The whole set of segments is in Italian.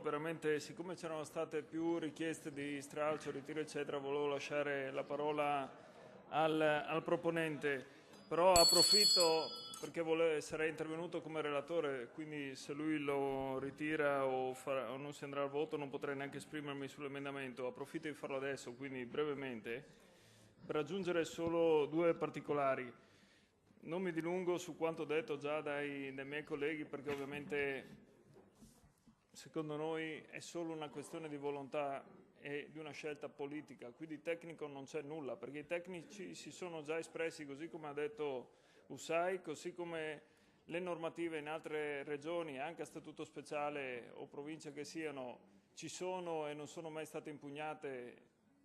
Veramente, siccome c'erano state più richieste di stralcio, ritiro eccetera, volevo lasciare la parola al proponente, però approfitto perché sarei intervenuto come relatore, quindi se lui lo ritira o non si andrà al voto non potrei neanche esprimermi sull'emendamento. Approfitto di farlo adesso, quindi brevemente, per aggiungere solo due particolari. Non mi dilungo su quanto detto già dai miei colleghi, perché ovviamente secondo noi è solo una questione di volontà e di una scelta politica, quindi tecnico non c'è nulla, perché i tecnici si sono già espressi, così come ha detto Usai, così come le normative in altre regioni, anche a statuto speciale o province che siano, ci sono e non sono mai state impugnate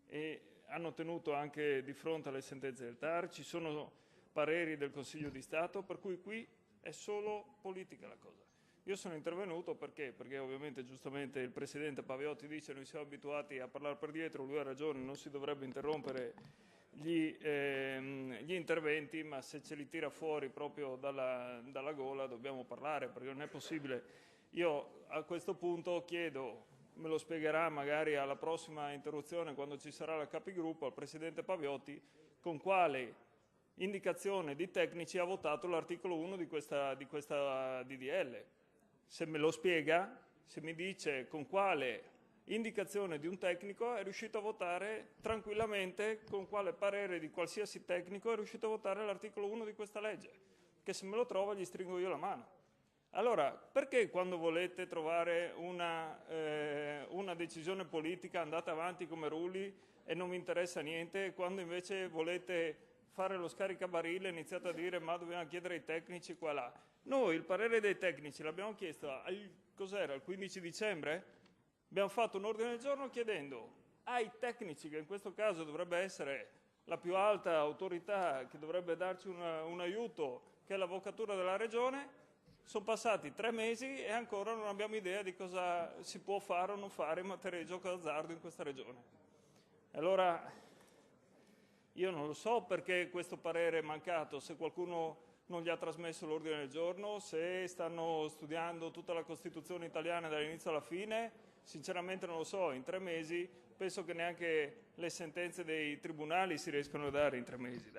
e hanno tenuto anche di fronte alle sentenze del TAR, ci sono pareri del Consiglio di Stato, per cui qui è solo politica la cosa. Io sono intervenuto perché ovviamente giustamente il Presidente Paviotti dice noi siamo abituati a parlare per dietro, lui ha ragione, non si dovrebbe interrompere gli interventi, ma se ce li tira fuori proprio dalla gola dobbiamo parlare, perché non è possibile. Io a questo punto chiedo, me lo spiegherà magari alla prossima interruzione quando ci sarà la capigruppo, al Presidente Paviotti, con quale indicazione di tecnici ha votato l'articolo 1 di questa DDL. Se me lo spiega, se mi dice con quale indicazione di un tecnico è riuscito a votare tranquillamente, con quale parere di qualsiasi tecnico è riuscito a votare l'articolo 1 di questa legge, che se me lo trova gli stringo io la mano. Allora, perché quando volete trovare una decisione politica andate avanti come rulli e non vi interessa niente, e quando invece volete fare lo scaricabarile iniziate a dire ma dobbiamo chiedere ai tecnici qua e là? Noi il parere dei tecnici l'abbiamo chiesto, cos'era, il 15 dicembre? Abbiamo fatto un ordine del giorno chiedendo ai tecnici, che in questo caso dovrebbe essere la più alta autorità che dovrebbe darci un aiuto, che è l'avvocatura della regione. Sono passati 3 mesi e ancora non abbiamo idea di cosa si può fare o non fare in materia di gioco d'azzardo in questa regione. Allora, io non lo so perché questo parere è mancato, se qualcuno non gli ha trasmesso l'ordine del giorno, se stanno studiando tutta la Costituzione italiana dall'inizio alla fine, sinceramente non lo so. In 3 mesi penso che neanche le sentenze dei tribunali si riescono a dare in 3 mesi. Dai.